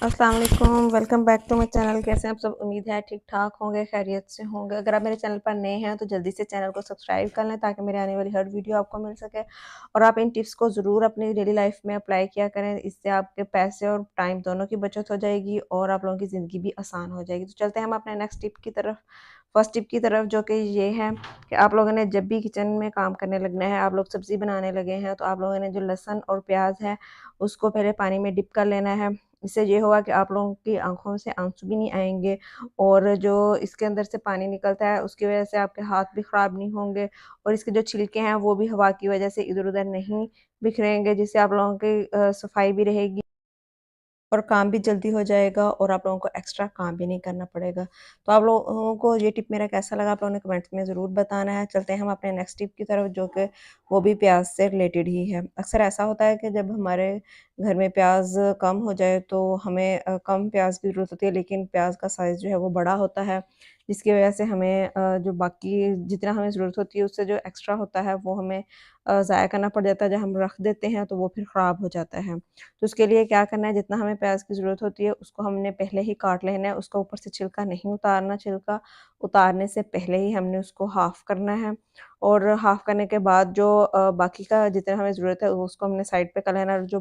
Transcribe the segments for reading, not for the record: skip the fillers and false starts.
अस्सलाम वालेकुम, welcome back to my channel. कैसे हैं आप सब? उम्मीद है ठीक ठाक होंगे, खैरियत से होंगे। अगर आप मेरे चैनल पर नए हैं तो जल्दी से चैनल को सब्सक्राइब कर लें ताकि मेरे आने वाली हर वीडियो आपको मिल सके। और आप इन टिप्स को ज़रूर अपनी डेली लाइफ में अप्लाई किया करें। इससे आपके पैसे और टाइम दोनों की बचत हो जाएगी और आप लोगों की ज़िंदगी भी आसान हो जाएगी। तो चलते हैं हम अपने नेक्स्ट टिप की तरफ। फर्स्ट टिप की तरफ, जो कि ये है कि आप लोगों ने जब भी किचन में काम करने लगना है, आप लोग सब्ज़ी बनाने लगे हैं, तो आप लोगों ने जो लहसुन और प्याज है उसको पहले पानी में डिप कर लेना है। इससे ये होगा कि आप लोगों की आँखों से आंसू भी नहीं आएँगे और जो इसके अंदर से पानी निकलता है उसकी वज़ह से आपके हाथ भी ख़राब नहीं होंगे और इसके जो छिलके हैं वो भी हवा की वज़ह से इधर-उधर नहीं बिखरेंगे, जिससे आप लोगों की सफाई भी रहेगी और काम भी जल्दी हो जाएगा और आप लोगों को एक्स्ट्रा काम भी नहीं करना पड़ेगा। तो आप लोगों को ये टिप मेरा कैसा लगा, आप लोगों ने कमेंट्स में ज़रूर बताना है। चलते हैं हम अपने नेक्स्ट टिप की तरफ, जो कि वो भी प्याज से रिलेटेड ही है। अक्सर ऐसा होता है कि जब हमारे घर में प्याज कम हो जाए तो हमें कम प्याज की ज़रूरत होती है, लेकिन प्याज का साइज़ जो है वो बड़ा होता है, जिसकी वजह से हमें जो बाकी जितना हमें ज़रूरत होती है उससे जो एक्स्ट्रा होता है वो हमें ज़ाया करना पड़ जाता है। जब हम रख देते हैं तो वो फिर ख़राब हो जाता है। तो उसके लिए क्या करना है, जितना हमें प्याज की ज़रूरत होती है उसको हमने पहले ही काट लेना है। उसका ऊपर से छिलका नहीं उतारना, छिलका उतारने से पहले ही हमने उसको हाफ़ करना है और हाफ़ करने के बाद जो बाकी का जितना हमें ज़रूरत है उसको हमने साइड पे कर लेना है और जो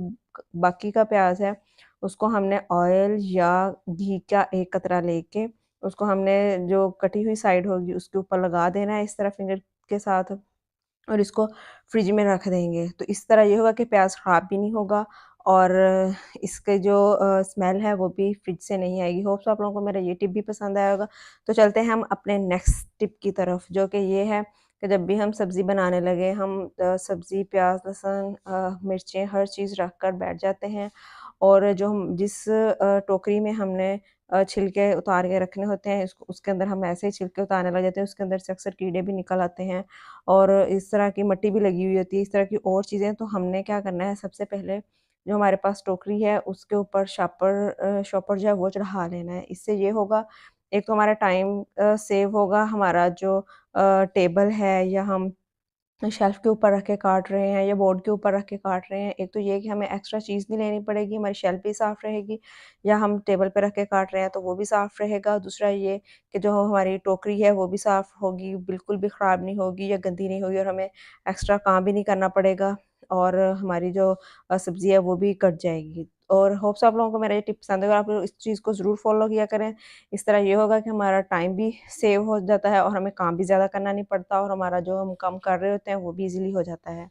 बाकी का प्याज है उसको हमने ऑयल या घी का एक कतरा लेके उसको हमने जो कटी हुई साइड होगी उसके ऊपर लगा देना है इस तरह फिंगर के साथ और इसको फ्रिज में रख देंगे। तो इस तरह ये होगा कि प्याज़ ख़राब भी नहीं होगा और इसके जो स्मेल है वो भी फ्रिज से नहीं आएगी। होप सो आप लोगों को मेरा ये टिप भी पसंद आया होगा। तो चलते हैं हम अपने नेक्स्ट टिप की तरफ, जो कि ये है कि जब भी हम सब्ज़ी बनाने लगे, हम सब्ज़ी, प्याज़, लहसुन, मिर्चें हर चीज़ रख कर बैठ जाते हैं और जो हम जिस टोकरी में हमने छिलके उतार के रखने होते हैं, उसके अंदर हम ऐसे ही छिलके उतारने लग जाते हैं, उसके अंदर से अक्सर कीड़े भी निकल आते हैं और इस तरह की मिट्टी भी लगी हुई होती है, इस तरह की और चीज़ें। तो हमने क्या करना है, सबसे पहले जो हमारे पास टोकरी है उसके ऊपर शॉपर जो है वो चढ़ा लेना है। इससे ये होगा, एक तो हमारा टाइम सेव होगा, हमारा जो टेबल है या हम शेल्फ के ऊपर रख के काट रहे हैं या बोर्ड के ऊपर रख के काट रहे हैं, एक तो ये कि हमें एक्स्ट्रा चीज़ नहीं लेनी पड़ेगी, हमारी शेल्फ भी साफ़ रहेगी, या हम टेबल पे रख के काट रहे हैं तो वो भी साफ़ रहेगा। दूसरा ये कि जो हमारी टोकरी है वो भी साफ़ होगी, बिल्कुल भी ख़राब नहीं होगी या गंदी नहीं होगी और हमें एक्स्ट्रा काम भी नहीं करना पड़ेगा और हमारी जो सब्ज़ी है वो भी कट जाएगी। और होप सो आप लोगों को मेरा ये टिप पसंद है और आप लोग इस चीज़ को ज़रूर फ़ॉलो किया करें। इस तरह ये होगा कि हमारा टाइम भी सेव हो जाता है और हमें काम भी ज़्यादा करना नहीं पड़ता और हमारा जो हम काम कर रहे होते हैं वो भी ईज़िली हो जाता है।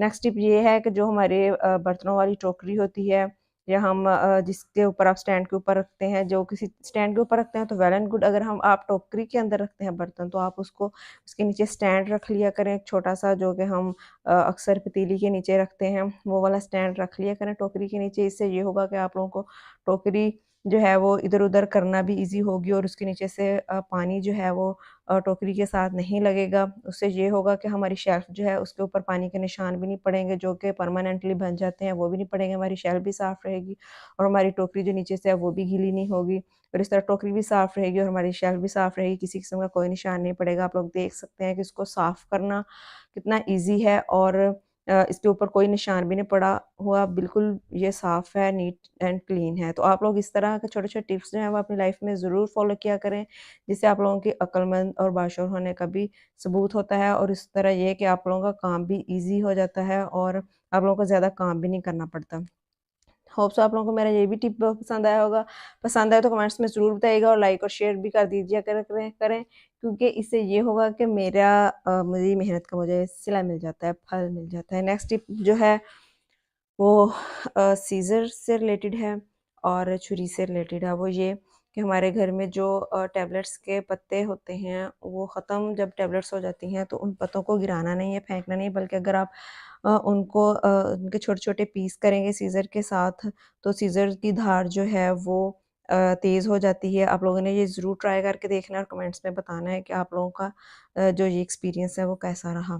नेक्स्ट टिप ये है कि जो हमारे बर्तनों वाली टोकरी होती है या हम जिसके ऊपर आप स्टैंड के ऊपर रखते हैं, जो किसी स्टैंड के ऊपर रखते हैं तो वेल एंड गुड। अगर हम आप टोकरी के अंदर रखते हैं बर्तन तो आप उसको उसके नीचे स्टैंड रख लिया करें, एक छोटा-सा, जो कि हम अक्सर पतीली के नीचे रखते हैं, वो वाला स्टैंड रख लिया करें टोकरी के नीचे। इससे ये होगा कि आप लोगों को टोकरी जो है वो इधर-उधर करना भी ईज़ी होगी और उसके नीचे से पानी जो है वो टोकरी के साथ नहीं लगेगा। उससे ये होगा कि हमारी शेल्फ़ जो है उसके ऊपर पानी के निशान भी नहीं पड़ेंगे, जो कि परमानेंटली बन जाते हैं, वो भी नहीं पड़ेंगे, हमारी शेल्फ़ भी साफ़ रहेगी और हमारी टोकरी जो नीचे से है वो भी गीली नहीं होगी और इस तरह टोकरी भी साफ़ रहेगी और हमारी शेल्फ़ भी साफ़ रहेगी, किसी किस्म का कोई निशान नहीं पड़ेगा। आप लोग देख सकते हैं कि इसको साफ़ करना कितना ईज़ी है और इसके ऊपर कोई निशान भी नहीं पड़ा हुआ, बिल्कुल ये साफ़ है, नीट एंड क्लीन है। तो आप लोग इस तरह के छोटे-छोटे टिप्स जो हैं वो अपनी लाइफ़ में ज़रूर फ़ॉलो किया करें, जिससे आप लोगों की अक्लमंद और बाशऊर होने का भी सबूत होता है और इस तरह ये है कि आप लोगों का काम भी ईज़ी हो जाता है और आप लोगों को ज़्यादा काम भी नहीं करना पड़ता। होप सो आप लोगों को मेरा ये भी टिप पसंद आया होगा। पसंद आया तो कमेंट्स में ज़रूर बताइएगा और लाइक और शेयर भी कर दीजिए करें, क्योंकि इससे ये होगा कि मेरी मेहनत का मुझे सिला मिल जाता है, फल मिल जाता है। नेक्स्ट टिप जो है वो सीज़र से रिलेटेड है और छुरी से रिलेटेड है। वो ये कि हमारे घर में जो टैबलेट्स के पत्ते होते हैं, वो ख़त्म जब टैबलेट्स हो जाती हैं तो उन पत्तों को गिराना नहीं है, फेंकना नहीं है, बल्कि अगर आप उनके छोटे-छोटे पीस करेंगे सीज़र के साथ, तो सीज़र की धार जो है वो तेज़ हो जाती है। आप लोगों ने ये ज़रूर ट्राई करके देखना है और कमेंट्स में बताना है कि आप लोगों का जो ये एक्सपीरियंस है वो कैसा रहा।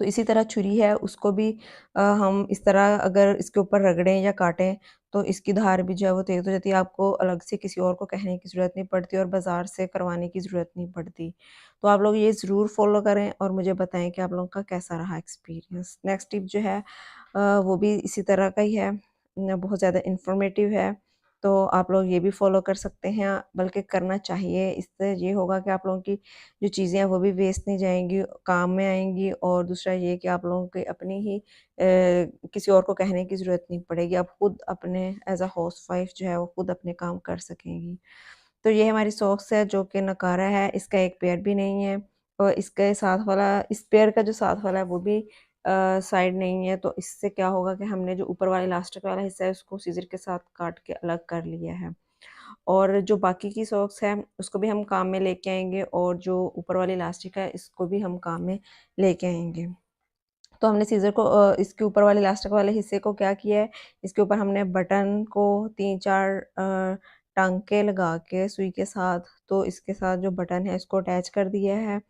तो इसी तरह छुरी है उसको भी हम इस तरह अगर इसके ऊपर रगड़ें या काटें तो इसकी धार भी जो है वो तेज़ हो जाती है, आपको अलग से किसी और को कहने की ज़रूरत नहीं पड़ती और बाज़ार से करवाने की ज़रूरत नहीं पड़ती। तो आप लोग ये ज़रूर फ़ॉलो करें और मुझे बताएँ कि आप लोगों का कैसा रहा एक्सपीरियंस। नेक्स्ट टिप जो है वो भी इसी तरह का ही है, बहुत ज़्यादा इन्फॉर्मेटिव है, तो आप लोग ये भी फ़ॉलो कर सकते हैं, बल्कि करना चाहिए। इससे ये होगा कि आप लोगों की जो चीज़ें हैं वो भी वेस्ट नहीं जाएँगी, काम में आएँगी, और दूसरा ये कि आप लोगों की अपनी ही किसी और को कहने की ज़रूरत नहीं पड़ेगी। आप खुद अपने एज़ अ हाउसवाइफ़ जो है वो खुद अपने काम कर सकेंगी। तो ये हमारी सॉक्स है जो कि नकारा है, इसका एक पेयर भी नहीं है, और इसके साथ वाला, इस पेयर का जो साथ वाला है वो भी साइड नहीं है। तो इससे क्या होगा कि हमने जो ऊपर वाला इलास्टिक वाला हिस्सा है उसको सीज़र के साथ काट के अलग कर लिया है। और जो बाकी की सॉक्स है उसको भी हम काम में लेके आएँगे, और जो ऊपर वाली इलास्टिक है इसको भी हम काम में लेके आएँगे। तो हमने सीज़र को इसके ऊपर वाले इलास्टिक वाले हिस्से को क्या किया है, इसके ऊपर हमने बटन को 3-4 टाँके लगा के सुई के साथ, तो इसके साथ जो बटन है इसको अटैच कर दिया है,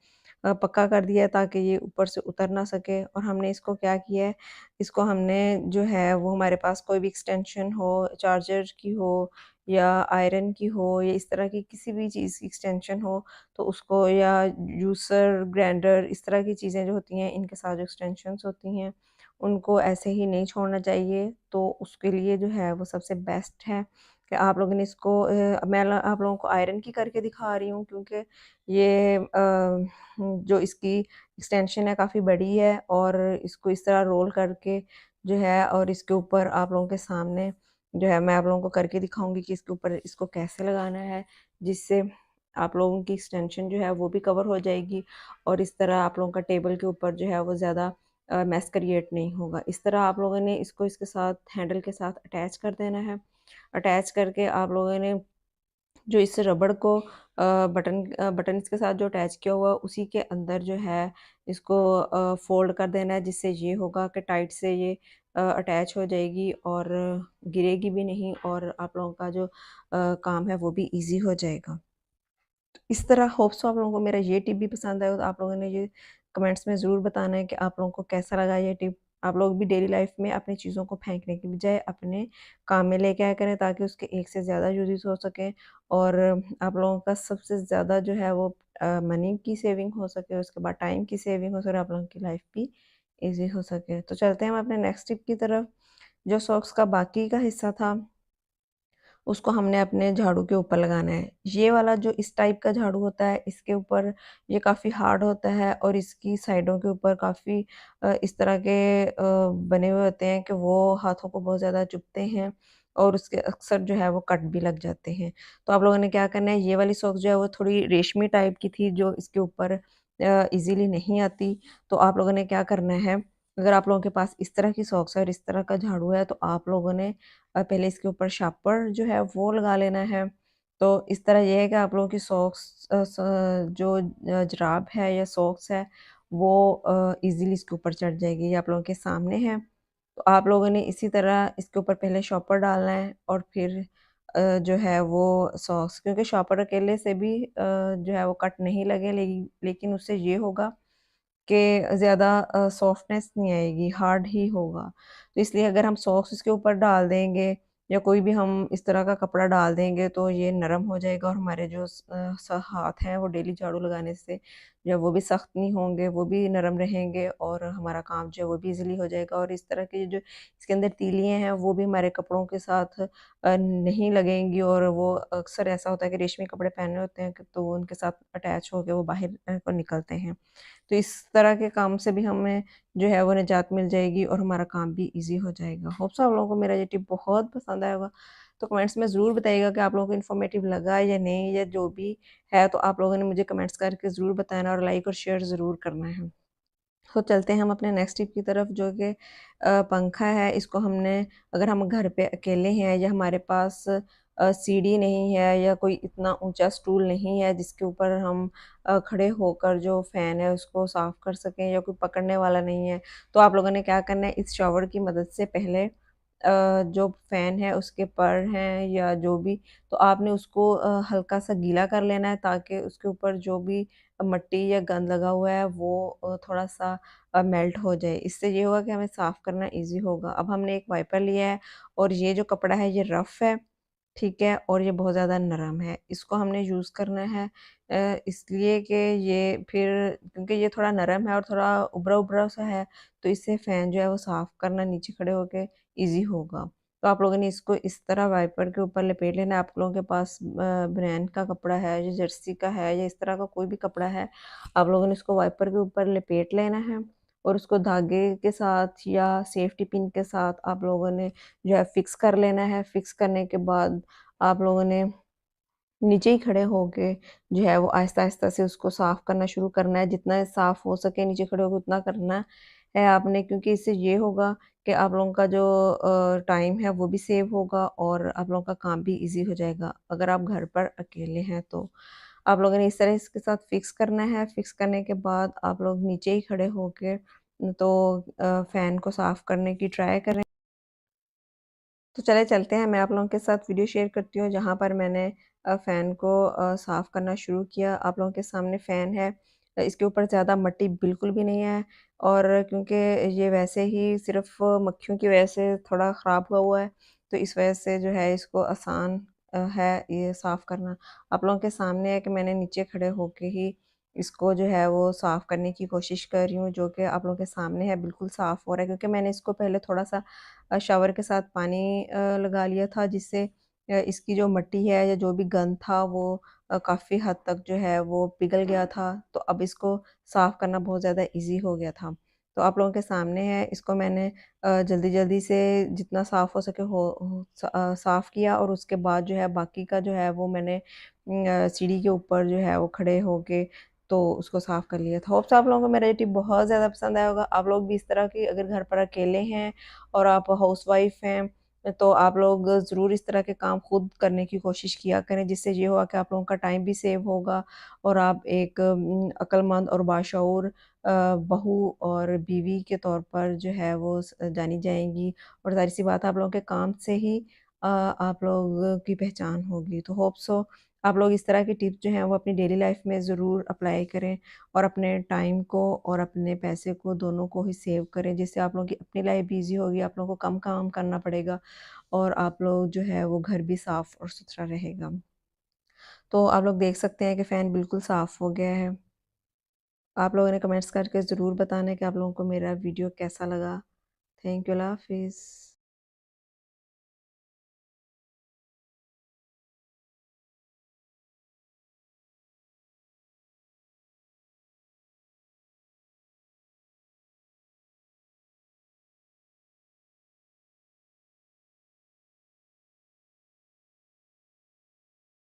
पक्का कर दिया है ताकि ये ऊपर से उतर ना सके। और हमने इसको क्या किया है, इसको हमने जो है वो हमारे पास कोई भी एक्सटेंशन हो, चार्जर की हो या आयरन की हो या इस तरह की किसी भी चीज़ की एक्सटेंशन हो, तो उसको, या जूसर, ग्राइंडर, इस तरह की चीज़ें जो होती हैं इनके साथ जो एक्सटेंशंस होती हैं, उनको ऐसे ही नहीं छोड़ना चाहिए। तो उसके लिए जो है वो सबसे बेस्ट है कि आप लोगों ने इसको मैं आप लोगों को आयरन की करके दिखा रही हूँ, क्योंकि ये जो इसकी एक्सटेंशन है काफ़ी बड़ी है, और इसको इस तरह रोल करके जो है, और इसके ऊपर आप लोगों के सामने जो है मैं आप लोगों को करके दिखाऊँगी कि इसके ऊपर इसको कैसे लगाना है, जिससे आप लोगों की एक्सटेंशन जो है वो भी कवर हो जाएगी, और इस तरह आप लोगों का टेबल के ऊपर जो है वो ज़्यादा मेस क्रिएट नहीं होगा। इस तरह आप लोगों ने इसको इसके साथ हैंडल के साथ अटैच कर देना है। अटैच करके आप लोगों ने जो इस रबड़ को बटन इसके साथ जो अटैच किया हुआ है उसी के अंदर जो है इसको फ़ोल्ड कर देना है, जिससे ये होगा कि टाइट से ये अटैच हो जाएगी और गिरेगी भी नहीं, और आप लोगों का जो काम है वो भी ईज़ी हो जाएगा। इस तरह होप सो आप लोगों को मेरा ये टिप भी पसंद आया, तो आप लोगों ने ये कमेंट्स में ज़रूर बताना है कि आप लोगों को कैसा लगा ये टिप। आप लोग भी डेली लाइफ में अपनी चीज़ों को फेंकने की बजाय अपने काम में लेके आया करें, ताकि उसके एक से ज़्यादा यूज़ेस हो सकें, और आप लोगों का सबसे ज़्यादा जो है वो मनी की सेविंग हो सके, उसके बाद टाइम की सेविंग हो सके, आप लोगों की लाइफ भी ईज़ी हो सके। तो चलते हैं हम अपने नेक्स्ट टिप की तरफ। जो सॉक्स का बाकी का हिस्सा था उसको हमने अपने झाड़ू के ऊपर लगाना है। ये वाला जो इस टाइप का झाड़ू होता है, इसके ऊपर ये काफ़ी हार्ड होता है, और इसकी साइडों के ऊपर काफ़ी इस तरह के बने हुए होते हैं कि वो हाथों को बहुत ज़्यादा चुभते हैं, और उसके अक्सर जो है वो कट भी लग जाते हैं। तो आप लोगों ने क्या करना है, ये वाली सॉक्स जो है वो थोड़ी रेशमी टाइप की थी जो इसके ऊपर ईज़िली नहीं आती। तो आप लोगों ने क्या करना है, अगर आप लोगों के पास इस तरह की सॉक्स है और इस तरह का झाड़ू है, तो आप लोगों ने पहले इसके ऊपर शापर जो है वो लगा लेना है। तो इस तरह ये है कि आप लोगों की सॉक्स जो जुराब है या सॉक्स है वो ईज़िली इसके ऊपर चढ़ जाएगी। ये आप लोगों के सामने है। तो आप लोगों ने इसी तरह इसके ऊपर पहले शॉपर डालना है, और फिर जो है वो सॉक्स, क्योंकि शॉपर अकेले से भी जो है वो कट नहीं लगे, लेकिन उससे ये होगा कि ज़्यादा सॉफ्टनेस नहीं आएगी, हार्ड ही होगा। तो इसलिए अगर हम सॉक्स इसके ऊपर डाल देंगे या कोई भी हम इस तरह का कपड़ा डाल देंगे, तो ये नरम हो जाएगा, और हमारे जो हाथ हैं वो डेली झाड़ू लगाने से जो है वो भी सख्त नहीं होंगे, वो भी नरम रहेंगे, और हमारा काम जो है वो भी ईज़िली हो जाएगा। और इस तरह की जो इसके अंदर तीलियाँ हैं वो भी हमारे कपड़ों के साथ नहीं लगेंगी, और वो अक्सर ऐसा होता है कि रेशमी कपड़े पहने होते हैं तो वो उनके साथ अटैच होके वो बाहर को निकलते हैं। तो इस तरह के काम से भी हमें जो है वो निजात मिल जाएगी, और हमारा काम भी ईज़ी हो जाएगा। होप सो आप लोगों को मेरा ये टिप बहुत पसंद आया होगा। तो कमेंट्स में ज़रूर बताइएगा कि आप लोगों को इन्फॉर्मेटिव लगा या नहीं, या जो भी है तो आप लोगों ने मुझे कमेंट्स करके ज़रूर बताना, और लाइक और शेयर ज़रूर करना है। तो चलते हैं हम अपने नेक्स्ट टिप की तरफ, जो कि पंखा है। इसको हमने, अगर हम घर पे अकेले हैं या हमारे पास सीढ़ी नहीं है या कोई इतना ऊंचा स्टूल नहीं है जिसके ऊपर हम खड़े होकर जो फ़ैन है उसको साफ़ कर सकें, या कोई पकड़ने वाला नहीं है, तो आप लोगों ने क्या करना है, इस शॉवर की मदद से पहले जो फ़ैन है उसके पर हैं या जो भी, तो आपने उसको हल्का-सा गीला कर लेना है ताकि उसके ऊपर जो भी मिट्टी या गंद लगा हुआ है वो थोड़ा-सा मेल्ट हो जाए। इससे ये होगा कि हमें साफ़ करना ईज़ी होगा। अब हमने एक वाइपर लिया है और ये जो कपड़ा है ये रफ़ है, ठीक है? और ये बहुत ज़्यादा नरम है। इसको हमने यूज़ करना है इसलिए कि ये फिर क्योंकि ये थोड़ा नरम है और थोड़ा उभरा-उभरा सा है, तो इससे फ़ैन जो है वो साफ़ करना नीचे खड़े होके ईज़ी होगा। तो आप लोगों ने इसको इस तरह वाइपर के ऊपर लपेट लेना है। आप लोगों के पास बनियान का कपड़ा है या जर्सी का है या इस तरह का कोई भी कपड़ा है, आप लोगों ने इसको वाइपर के ऊपर लपेट लेना है और उसको धागे के साथ या सेफ्टी पिन के साथ आप लोगों ने जो है फिक्स कर लेना है। फिक्स करने के बाद आप लोगों ने नीचे ही खड़े होके जो है वो आहिस्ता-आहिस्ता से उसको साफ़ करना शुरू करना है, जितना साफ़ हो सके नीचे खड़े होके उतना करना है आपने, क्योंकि इससे ये होगा कि आप लोगों का जो टाइम है वो भी सेव होगा और आप लोगों का काम भी ईज़ी हो जाएगा। अगर आप घर पर अकेले हैं तो। आप लोगों ने इस तरह इसके साथ फिक्स करना है, फिक्स करने के बाद आप लोग नीचे ही खड़े होके तो फ़ैन को साफ़ करने की ट्राई करें। तो चले चलते हैं, मैं आप लोगों के साथ वीडियो शेयर करती हूँ जहाँ पर मैंने फ़ैन को साफ़ करना शुरू किया। आप लोगों के सामने फ़ैन है। इसके ऊपर ज़्यादा मिट्टी बिल्कुल भी नहीं है और क्योंकि ये वैसे ही सिर्फ़ मक्खियों की वजह से थोड़ा ख़राब हुआ है, तो इस वजह से जो है इसको आसान है ये साफ़ करना। आप लोगों के सामने है कि मैंने नीचे खड़े होके ही इसको जो है वो साफ़ करने की कोशिश कर रही हूँ, जो कि आप लोगों के सामने है, बिल्कुल साफ़ हो रहा है क्योंकि मैंने इसको पहले थोड़ा-सा शावर के साथ पानी लगा लिया था, जिससे इसकी जो मिट्टी है या जो भी गंद था वो काफ़ी हद तक जो है वो पिघल गया था, तो अब इसको साफ़ करना बहुत ज़्यादा ईज़ी हो गया था। तो आप लोगों के सामने है, इसको मैंने जल्दी-जल्दी से जितना साफ़ हो सके साफ़ किया और उसके बाद जो है बाकी का जो है वो मैंने सीढ़ी के ऊपर जो है वो खड़े होके तो उसको साफ़ कर लिया था। होप्स आप लोगों को मेरा ये टिप बहुत ज़्यादा पसंद आया होगा। आप लोग भी इस तरह की अगर घर पर अकेले हैं और आप हाउसवाइफ़ हैं, तो आप लोग ज़रूर इस तरह के काम खुद करने की कोशिश किया करें, जिससे ये होगा कि आप लोगों का टाइम भी सेव होगा और आप एक अक्लमंद और बाशऊर बहू और बीवी के तौर पर जो है वो जानी जाएँगी और ज़ाहिर-सी बात है आप लोगों के काम से ही आप लोग की पहचान होगी। तो होप सो आप लोग इस तरह की टिप्स जो हैं वो अपनी डेली लाइफ़ में ज़रूर अप्लाई करें और अपने टाइम को और अपने पैसे को दोनों को ही सेव करें, जिससे आप लोगों की अपनी लाइफ भी ईज़ी होगी, आप लोगों को कम काम करना पड़ेगा और आप लोग जो है वो घर भी साफ़ और सुथरा रहेगा। तो आप लोग देख सकते हैं कि फ़ैन बिल्कुल साफ़ हो गया है। आप लोगों ने कमेंट्स करके ज़रूर बताना है कि आप लोगों को मेरा वीडियो कैसा लगा। थैंक यू, अल्लाह हाफ़िज़।